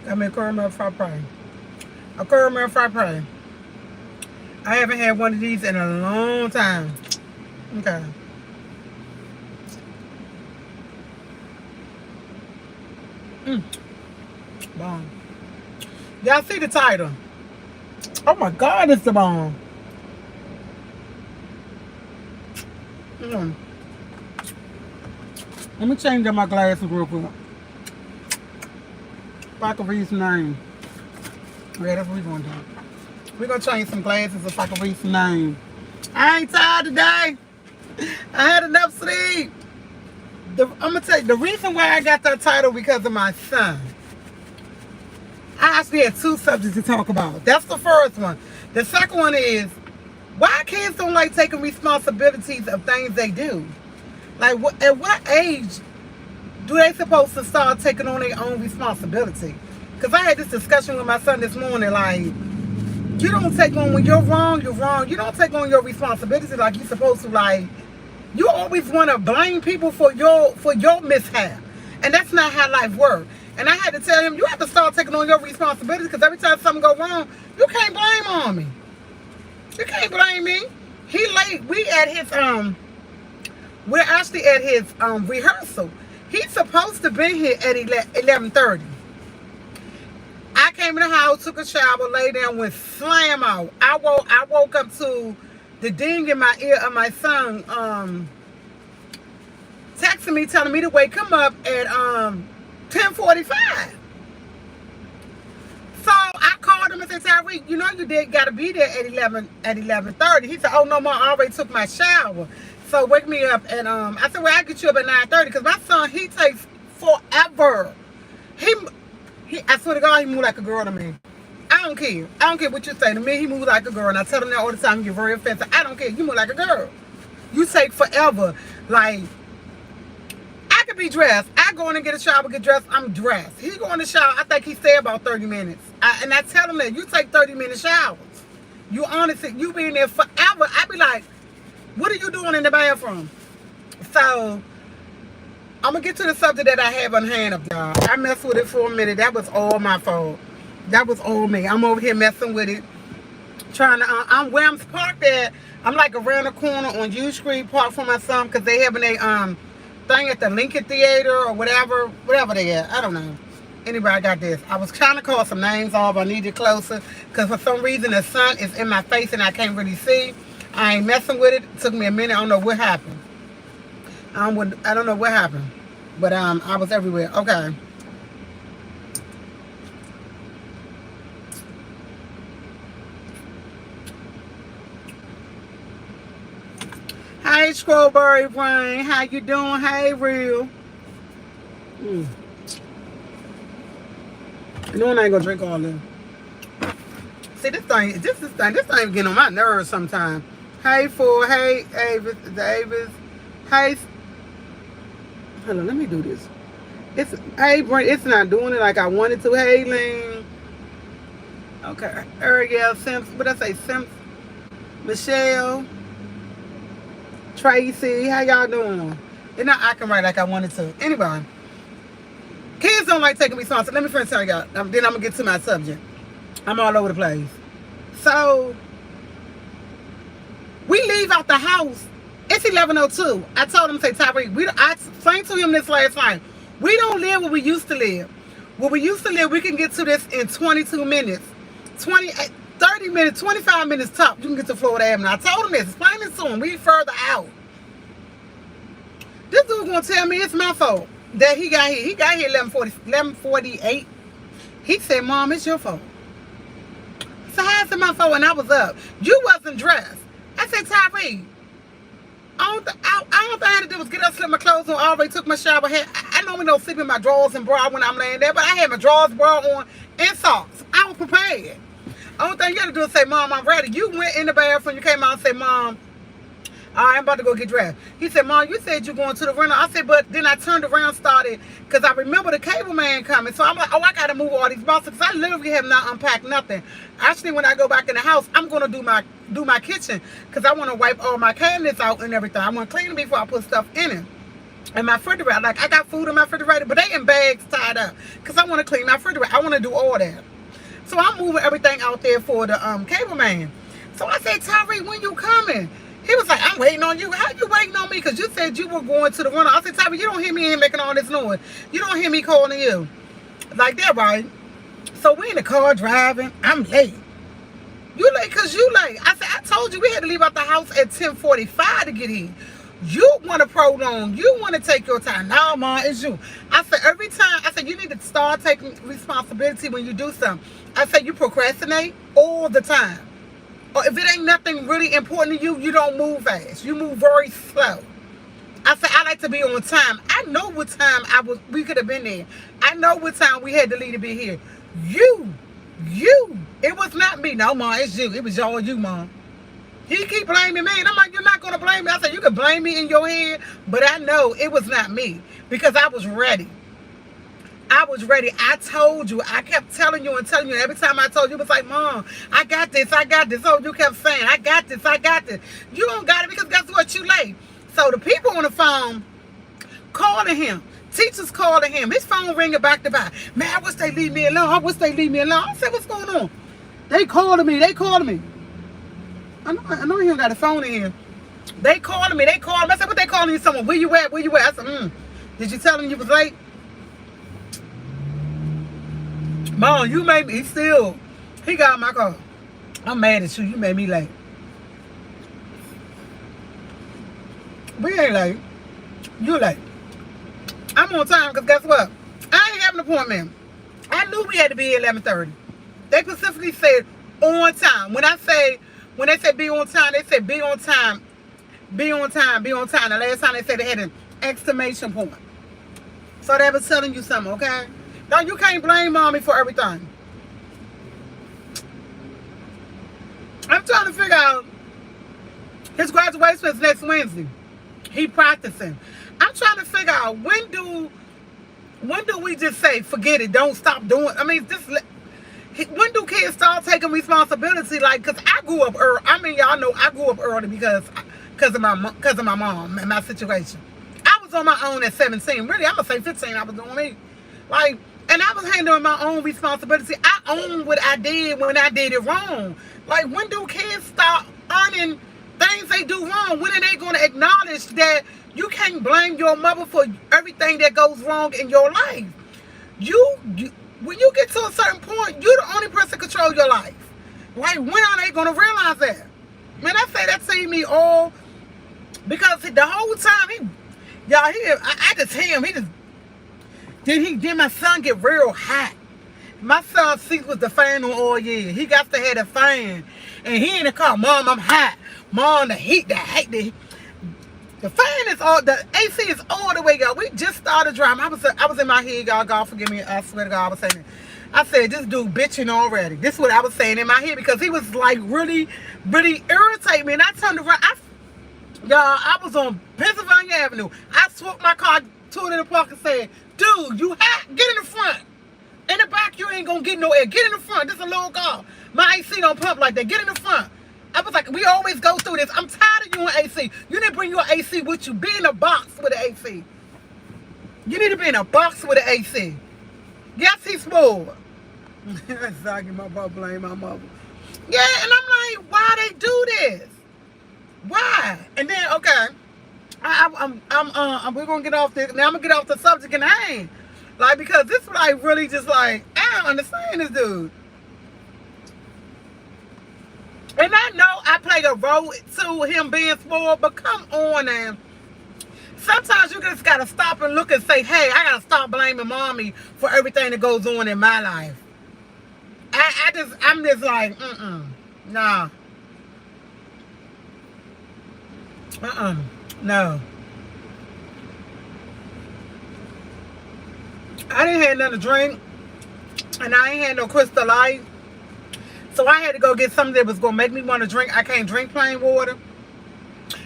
I mean, caramel fried pie. A caramel fried pie. I haven't had one of these in a long time. Okay. Mm. Bomb. Y'all see the title? Oh my God, it's the bomb. Mm. Let me change up my glasses real quick. If I can read some names. Yeah, that's what we're going to do. We're going to change some glasses if I can read some names. I ain't tired today. I had enough sleep. I'm going to tell you, the reason why I got that title because of my son. I actually had two subjects to talk about. That's the first one. The second one is, why kids don't like taking responsibilities of things they do? Like, at what age do they supposed to start taking on their own responsibility? Because I had this discussion with my son this morning, like, you don't take on, when you're wrong, you're wrong. You don't take on your responsibility like you're supposed to. Like, you always want to blame people for your mishap. And that's not how life works. And I had to tell him, you have to start taking on your responsibility, because every time something go wrong, you can't blame on me. You can't blame me. He late. We're actually at his rehearsal. He's supposed to be here at 11:30. I came in the house, took a shower, lay down, went slam out. I woke up to the ding in my ear of my son texting me, telling me to wake him up at 10:45. So I called him and said, Tyreek, you know you gotta be there at 11:30. He said, oh no, Mom, I already took my shower. So wake me up, and I said, well, I'll get you up at 9:30, because my son, he takes forever. I swear to God, he moved like a girl to me. I don't care. I don't care what you say to me. He moves like a girl, and I tell him that all the time. You're very offensive. I don't care. You move like a girl. You take forever. Like, I could be dressed. I go in and get a shower, get dressed. I'm dressed. He go in the shower. I think he stay about 30 minutes. And I tell him that you take 30-minute showers. You honestly, you be in there forever. I be like, what are you doing in the bathroom? So I'm going to get to the subject that I have on hand of y'all. I messed with it for a minute. That was all my fault. That was all me. I'm over here messing with it. Trying to, I'm where I'm parked at. I'm like around the corner on U Street, parked for my son, because they having a thing at the Lincoln Theater or whatever they at. I don't know. Anybody, I got this. I was trying to call some names off. I need it closer, because for some reason the sun is in my face and I can't really see. I ain't messing with it. It took me a minute. I don't know what happened. I don't know what happened, but I was everywhere. Okay. Hey, Strawberry Brain, how you doing? Hey, Real. You know I ain't gonna drink all this. See, this thing getting on my nerves sometimes. Hey, hey, Davis. Hey, hold on, let me do this. It's not doing it like I wanted to. Hey, Lynn. Okay, Ariel Sims. What did I say? Sims. Michelle. Tracy. How y'all doing? It's not acting right like I wanted to. Anyway, kids don't like taking responsibility. Let me first tell y'all. Then I'm gonna get to my subject. I'm all over the place. So we leave out the house. It's 11:02. I told him, say, Tyreek, I explained to him this last night. We don't live where we used to live. Where we used to live, we can get to this in 22 minutes. 30 minutes, 25 minutes top. You can get to Florida Avenue. I told him this. Explain it to him. We further out. This dude gonna tell me it's my fault that he got here. He got here 11:48. He said, Mom, it's your fault. So how's it my fault when I was up? You wasn't dressed. I said, Tyreek, all I had to do was get up, slip my clothes on, already took my shower. I normally don't sleep in my drawers and bra when I'm laying there, but I had my drawers, bra on, and socks. I was prepared. Only thing you got to do is say, Mom, I'm ready. You went in the bathroom, you came out and said, Mom, I'm about to go get dressed. He said, Mom, you said you're going to the rental. I said, but then I turned around, started, because I remember the cable man coming. So I'm like, oh, I got to move all these boxes, because I literally have not unpacked nothing. Actually, when I go back in the house, I'm going to do my kitchen, because I want to wipe all my cabinets out and everything. I want to clean it before I put stuff in it. in my refrigerator. Like, I got food in my refrigerator, but they in bags tied up. Because I want to clean my refrigerator. I want to do all that. So I'm moving everything out there for the cable man. So I said, Tyreek, when you coming? He was like, I'm waiting on you. How you waiting on me? Because you said you were going to the runner. I said, Tyreek, you don't hear me in here making all this noise. You don't hear me calling you. Like that, right? So we in the car driving. I'm late. You late because you late. I said, I told you we had to leave out the house at 10:45 to get here. You want to prolong. You want to take your time. No, Ma, it's you. I said, every time, I said, you need to start taking responsibility when you do something. I said, you procrastinate all the time. Or if it ain't nothing really important to you, you don't move fast. You move very slow. I said, I like to be on time. I know what time we could have been there. I know what time we had to leave to be here. You. It was not me. No, Ma, it's you. It was all you, Ma. He keep blaming me. And I'm like, you're not going to blame me. I said, you can blame me in your head, but I know it was not me because I was ready. I was ready. I told you. I kept telling you and telling you. Every time I told you, it was like, Mom, I got this. I got this. Oh, you kept saying, I got this. I got this. You don't got it because guess what? You late. So the people on the phone calling him. Teachers calling him. His phone ringing back to back. Man, I wish they leave me alone. I wish they leave me alone. I said, what's going on? They calling me. They calling me. I know he don't got a phone in here. They calling me. They calling me. I said, what they calling you? Someone, where you at? Where you at? I said, did you tell them you was late? Mom, you made me still. He got in my car. I'm mad at you. You made me late. We ain't late. You late. I'm on time because guess what? I ain't have an appointment. I knew we had to be at 11:30. They specifically said on time. When they said be on time, they said be on time. Be on time. Be on time. The last time they said they had an exclamation point. So they was telling you something, okay? No, you can't blame Mommy for everything. I'm trying to figure out his graduation is next Wednesday. He practicing. I'm trying to figure out when do we just say forget it, don't stop doing. I mean, when do kids start taking responsibility? Like, cause I grew up early. I mean, y'all know I grew up early because of my mom and my situation. I was on my own at 17. Really, I'm gonna say 15. I was doing me, like, and I was handling my own responsibility. I own what I did when I did it wrong. Like, when do kids start earning things they do wrong? When are they gonna acknowledge that you can't blame your mother for everything that goes wrong in your life? When you get to a certain point, you're the only person control your life. Like, when are they gonna realize that? Man, I say that to me all because the whole time I just hear him. Then my son get real hot. My son's seat was the fan on all year. He got to have the fan, and he in the car. Mom, I'm hot. Mom, the heat. The fan is all. The AC is all the way, y'all. We just started driving. I was in my head, y'all. God forgive me. I swear to God, I was saying it. I said, this dude bitching already. This is what I was saying in my head because he was like really, really irritating me. And I turned around. I was on Pennsylvania Avenue. I swooped my car, to it in the park, and said, dude, you hot? Get in the front. In the back, you ain't gonna get no air. Get in the front. This is a little car. My AC don't pump like that. Get in the front. I was like, we always go through this. I'm tired of you in AC. You need to bring your AC with you. Be in a box with an AC. You need to be in a box with an AC. Yes, he's smooth. Exactly, my mother blame my mother. Yeah, and I'm like, why they do this? Why? And then, okay, we're gonna get off this. Now I'm gonna get off the subject in hand. Like, because this is like really just like, I don't understand this dude. And I know I play a role to him being spoiled, but come on now. Sometimes you just gotta stop and look and say, hey, I gotta stop blaming Mommy for everything that goes on in my life. I'm just like, nah. No. I didn't have nothing to drink, and I ain't had no Crystal Light. So I had to go get something that was going to make me want to drink. I can't drink plain water.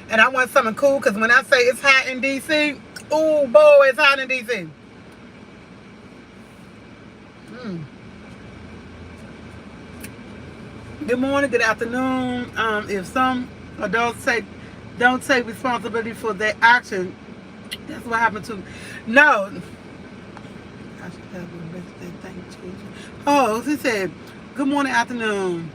And I want something cool, because when I say it's hot in D.C., oh boy, it's hot in D.C. Good morning, good afternoon. If some adults don't take responsibility for their action, That's what happened to me. No. I should have a birthday. Thank you. Oh, he said, good morning, afternoon.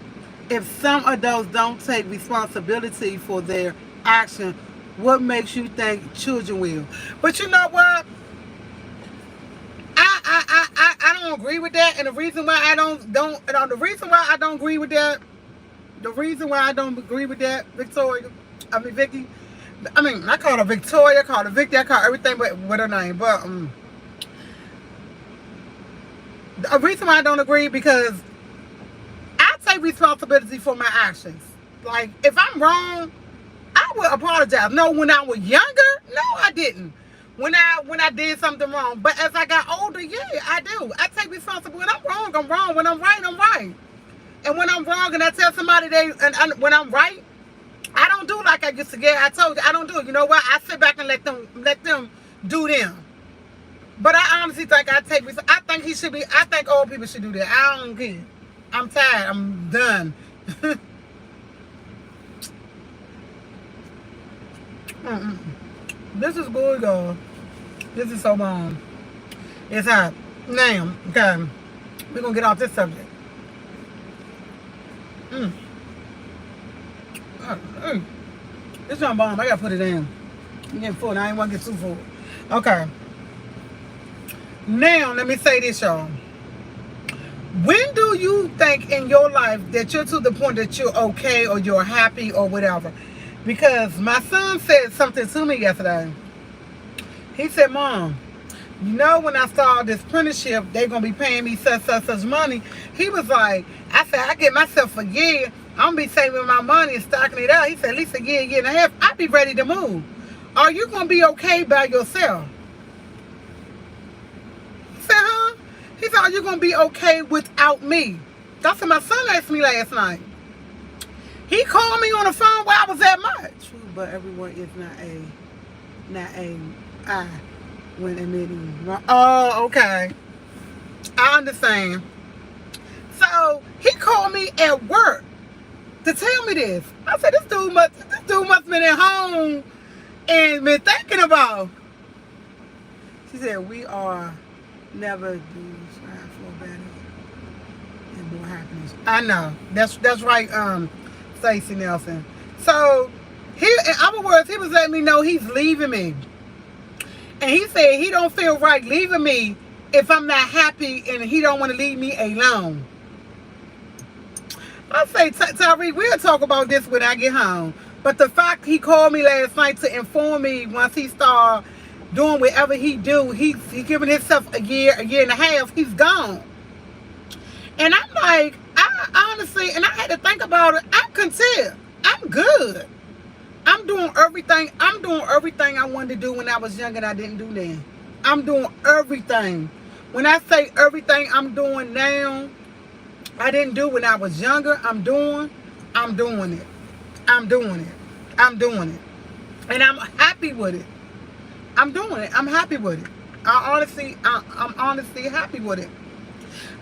If some adults don't take responsibility for their action, what makes you think children will? But you know what? I don't agree with that, and the reason why I don't the reason why I don't agree with that, the reason why I don't agree with that, Victoria, I mean Vicky, I mean I call her Victoria, I call her Vicky, I call her everything but with her name, but the reason why I don't agree because I take responsibility for my actions. Like if I'm wrong, I will apologize. No, when I was younger, no, I didn't. When I did something wrong, but as I got older, yeah, I do. I take responsibility. When I'm wrong, I'm wrong. When I'm right, I'm right. And when I'm wrong, and I tell somebody when I'm right, I don't do like I used to get. I told you, I don't do it. You know what? I sit back and let them do them. But I honestly think I think he should be. I think all people should do that. I don't care. I'm tired. I'm done. This is good, y'all. This is so bomb. It's hot. Now, okay. We're going to get off this subject. This one bomb. I got to put it in. I'm getting full. I ain't want to get too full. Okay. Now, let me say this, y'all. When do you think in your life that you're to the point that you're okay or you're happy or whatever? Because my son said something to me yesterday. He said, Mom, you know when I start this apprenticeship, they're going to be paying me such money. He was like, I said, I get myself a year. I'm going to be saving my money and stocking it out. He said, at least a year and a half, I'll be ready to move. Are you going to be okay by yourself? He said, huh? He said, are you going to be okay without me? That's what my son asked me last night. He called me on the phone while I was at lunch. True, but everyone is not I when admitting. Oh, okay. I understand. So he called me at work to tell me this. I said, this dude must have been at home and been thinking about. She said, we are never do strive for better and more happiness. I know. That's right, Stacey Nelson. So in other words, he was letting me know he's leaving me. And he said he don't feel right leaving me if I'm not happy and he don't want to leave me alone. I say, Tariq, we'll talk about this when I get home. But the fact he called me last night to inform me once he start doing whatever he do, he's giving himself a year and a half, he's gone. And I'm like, I honestly, and I had to think about it, I'm content. I'm good. I'm doing everything I wanted to do when I was young and I didn't do then. I'm doing everything. When I say everything I'm doing now, I didn't do when I was younger. I'm doing it. I'm doing it. I'm doing it. And I'm happy with it. I'm doing it. I'm happy with it. I'm honestly happy with it.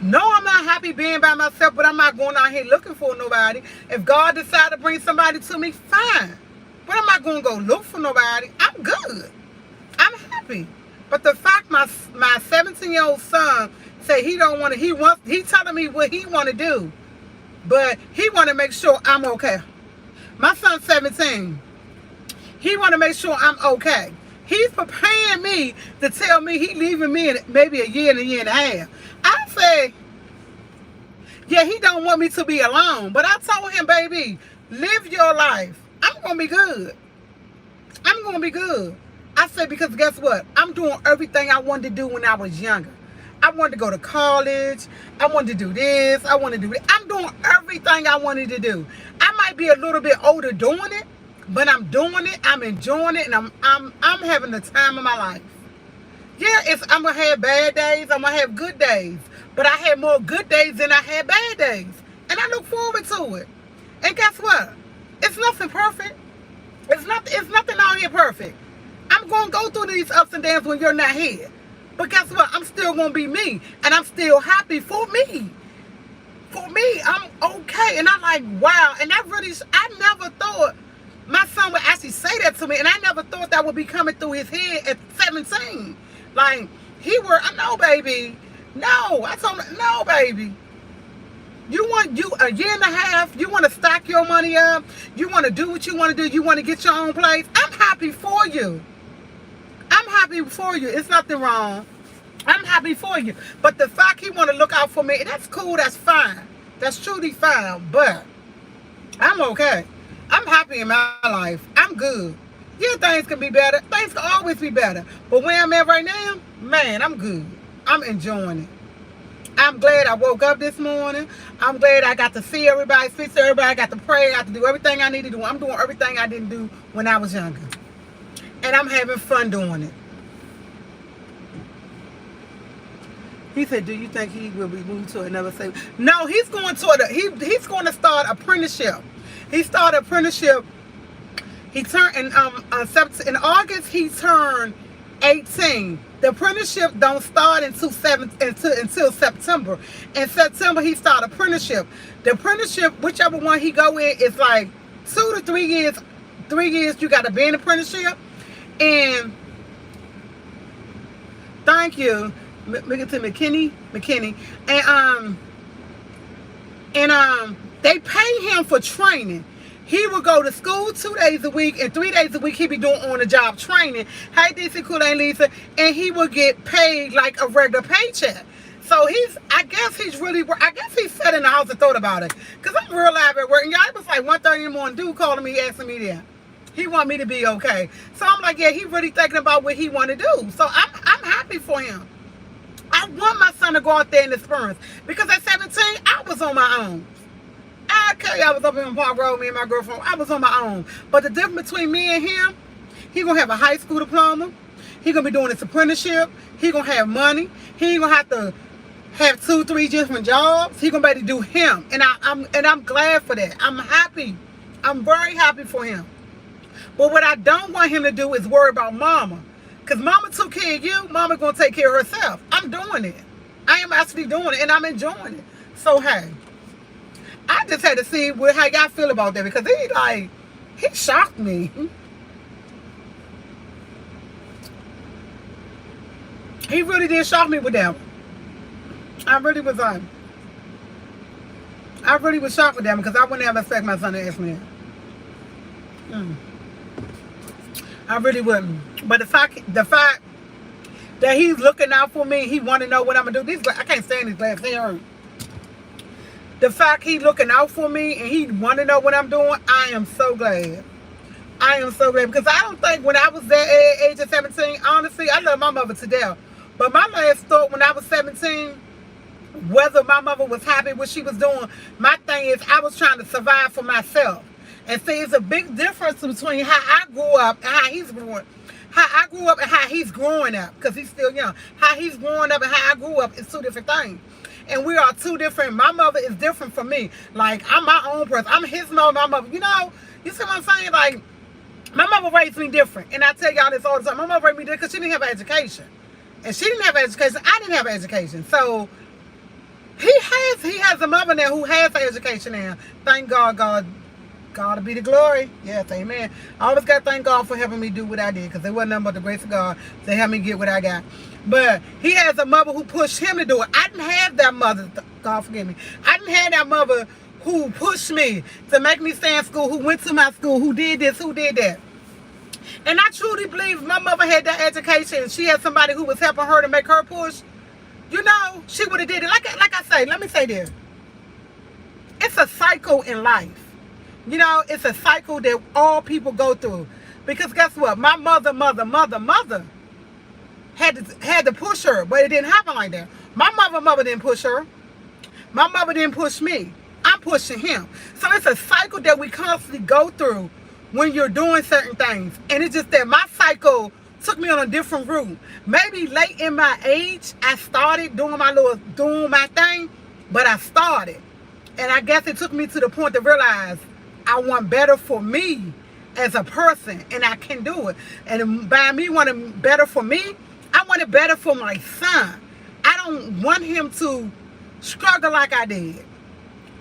No, I'm not happy being by myself, but I'm not going out here looking for nobody. If God decided to bring somebody to me, fine. But I'm not going to go look for nobody. I'm good. I'm happy. But the fact my 17-year-old son say he telling me what he want to do, but he want to make sure I'm okay. My son's 17. He want to make sure I'm okay. He's preparing me to tell me he leaving me in maybe a year and a half. I say, yeah, he don't want me to be alone. But I told him, baby, live your life. I'm going to be good. I'm going to be good. I said, because guess what? I'm doing everything I wanted to do when I was younger. I wanted to go to college. I wanted to do this. I wanted to do that. I'm doing everything I wanted to do. I might be a little bit older doing it, but I'm doing it. I'm enjoying it, and I'm having the time of my life. Yeah, I'm gonna have bad days. I'm gonna have good days, but I had more good days than I had bad days, and I look forward to it. And guess what? It's nothing perfect. It's nothing out here perfect. I'm gonna go through these ups and downs when you're not here. But guess what? I'm still gonna be me, and I'm still happy for me. For me, I'm okay, and I'm like, wow. And I never thought My son would actually say that to me, and I never thought that would be coming through his head at 17. Like, no, baby. No. I told him, no, baby. You a year and a half, you want to stack your money up, you want to do what you want to do, you want to get your own place. I'm happy for you. I'm happy for you. It's nothing wrong. I'm happy for you. But the fact he want to look out for me, that's cool, that's fine. That's truly fine. But I'm okay. I'm happy in my life. I'm good. Yeah, things can be better. Things can always be better. But where I'm at right now, man, I'm good. I'm enjoying it. I'm glad I woke up this morning. I'm glad I got to see everybody, speak to everybody. I got to pray. I got to do everything I need to do. I'm doing everything I didn't do when I was younger. And I'm having fun doing it. He said, do you think he will be moved to another state? No, he's going to he's going to start apprenticeship. He started apprenticeship. He turned in August he turned 18. The apprenticeship don't start until September. In September he started apprenticeship. The apprenticeship, whichever one he go in, is like 2 to 3 years. 3 years you got to be in apprenticeship. And thank you, McKinney, and they pay him for training. He would go to school 2 days a week, and 3 days a week he be doing on-the-job training. Hey, DC, Kool Aid Lisa, and he would get paid like a regular paycheck. So I guess he's sat in the house and thought about it. Because I'm real live at work, and y'all, it was like 1:30 in the morning, dude calling me, asking me that. He want me to be okay. So I'm like, yeah, he really thinking about what he want to do. So I'm happy for him. I want my son to go out there and experience. Because at 17, I was on my own. I was up in Park Road, me and my girlfriend. I was on my own. But the difference between me and him, he going to have a high school diploma. He going to be doing his apprenticeship. He going to have money. He ain't going to have to have 2, 3 different jobs. He going to be able to do him. And I'm glad for that. I'm happy. I'm very happy for him. But what I don't want him to do is worry about mama. Because mama took care of you. Mama going to take care of herself. I'm doing it. I am actually doing it. And I'm enjoying it. So, hey. I just had to see how y'all feel about that. Because he shocked me. He really did shock me with that. I really was shocked with that because I wouldn't ever expect my son to ask me that. I really wouldn't. But the fact that he's looking out for me, he want to know what I'm gonna do. I can't stand these glasses. They hurt. The fact he's looking out for me and he want to know what I'm doing, I am so glad. I am so glad because I don't think when I was that age of 17, honestly, I love my mother to death. But my last thought when I was 17, whether my mother was happy with what she was doing, my thing is I was trying to survive for myself. And see, it's a big difference between how I grew up and how he's growing. How I grew up and how he's growing up, because he's still young. How he's growing up and how I grew up is 2 different things. And we are 2 different. My mother is different from me. Like, I'm my own person. I'm his mother, my mother. You know, you see what I'm saying? Like, my mother raised me different. And I tell y'all this all the time. My mother raised me different because she didn't have an education. And she didn't have an education. I didn't have an education. So, he has a mother now who has an education now. Thank God, God to be the glory. Yes, amen. I always got to thank God for helping me do what I did, because it wasn't nothing but the grace of God to help me get what I got. But he has a mother who pushed him to do it. I didn't have that mother. God forgive me. I didn't have that mother who pushed me to make me stay in school, who went to my school, who did this, who did that. And I truly believe my mother had that education. She had somebody who was helping her to make her push. You know, she would have did it. Like I say, let me say this. It's a cycle in life. You know, it's a cycle that all people go through. Because guess what? My mother had to push her, but it didn't happen like that. My mother didn't push her. My mother didn't push me. I'm pushing him. So it's a cycle that we constantly go through when you're doing certain things. And it's just that my cycle took me on a different route. Maybe late in my age, I started doing my thing, but I started. And I guess it took me to the point to realize I want better for me as a person, and I can do it. And by me wanting better for me, I want it better for my son. I don't want him to struggle like I did.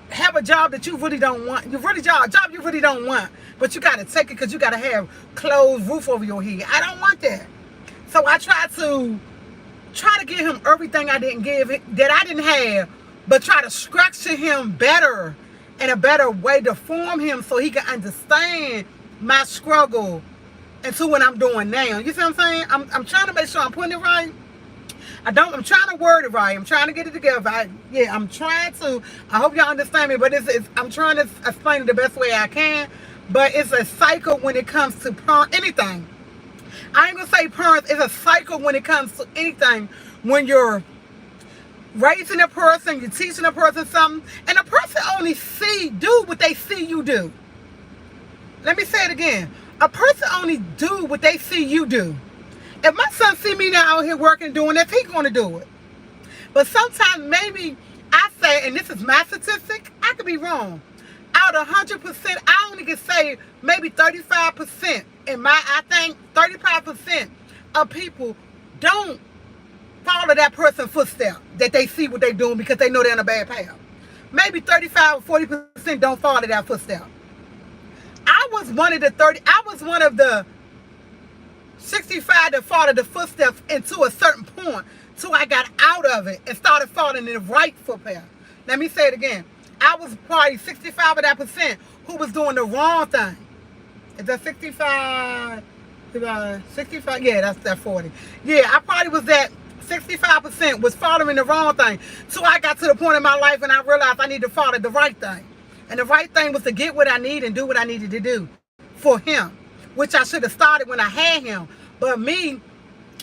have a job that you really don't want. You really job you really don't want, but you got to take it because you got to have clothes, roof over your head. I don't want that. So I try to give him everything I didn't give, that I didn't have, but try to structure him better, in a better way to form him so he can understand my struggle into what I'm doing now. You see what I'm saying? I'm trying to make sure I'm putting it right. I'm trying to word it right. I'm trying to get it together. I'm trying to. I hope y'all understand me, but I'm trying to explain it the best way I can. But it's a cycle when it comes to anything. I ain't gonna say parents. It's a cycle when it comes to anything. When you're raising a person, you're teaching a person something, and a person only do what they see you do. Let me say it again. A person only do what they see you do. If my son see me now out here working, doing this, he's going to do it. But sometimes maybe I say, and this is my statistic, I could be wrong. Out of 100%, I only can say maybe 35%. I think 35% of people don't follow that person's footsteps, that they see what they're doing because they know they're in a bad path. Maybe 35 or 40% don't follow that footstep. I was one of the 65 that followed the footsteps into a certain point till I got out of it and started following in the right footpath. Let me say it again. I was probably 65 of that percent who was doing the wrong thing. Is that 65? 65? Yeah, that's that 40. Yeah, I probably was that 65% was following the wrong thing. So I got to the point in my life and I realized I need to follow the right thing. And the right thing was to get what I need and do what I needed to do for him, which I should have started when I had him. But me,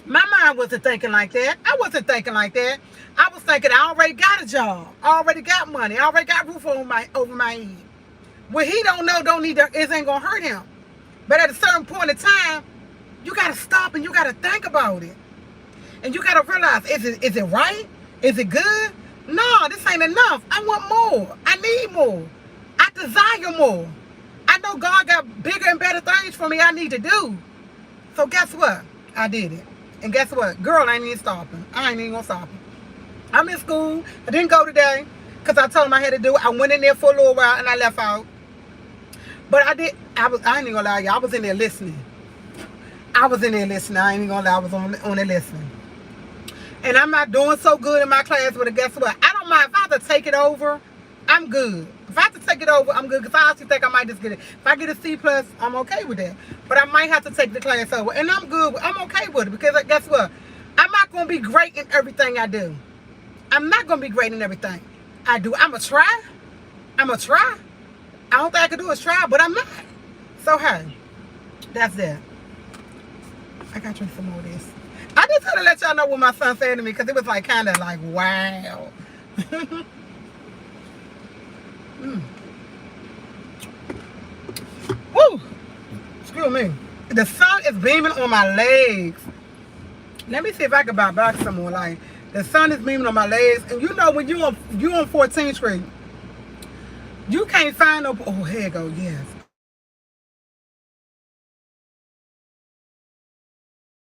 my mind wasn't thinking like that. I wasn't thinking like that. I was thinking I already got a job. I already got money. I already got roof over my head. What he don't know, it ain't going to hurt him. But at a certain point in time, you got to stop and you got to think about it. And you got to realize, is it right? Is it good? No, this ain't enough. I want more. I need more. I desire more. I know God got bigger and better things for me I need to do. So guess what? I did it. And guess what? Girl, I ain't even stopping. I ain't even going to stop it. I'm in school. I didn't go today because I told him I had to do it. I went in there for a little while and I left out. But I ain't even gonna lie, y'all. I was in there listening. I ain't even gonna lie, I was on there listening. And I'm not doing so good in my class, but guess what? I don't mind. If I have to take it over, I'm good. If I have to take it over, I'm good. Because I actually think I might just get it. If I get a C+, I'm okay with that. But I might have to take the class over. And I'm good. I'm okay with it. Because guess what? I'm not going to be great in everything I do. I'm not going to be great in everything I do. I'm going to try. I don't think I can do is try, but I'm not. So, hey, that's that. I got to drink some more of this. I just had to let y'all know what my son said to me because it was like kind of like, wow. Woo! Excuse me. The sun is beaming on my legs. Let me see if I can buy back some more. Like, the sun is beaming on my legs. And you know when you on 14th Street, you can't find no, oh, here you go, yes.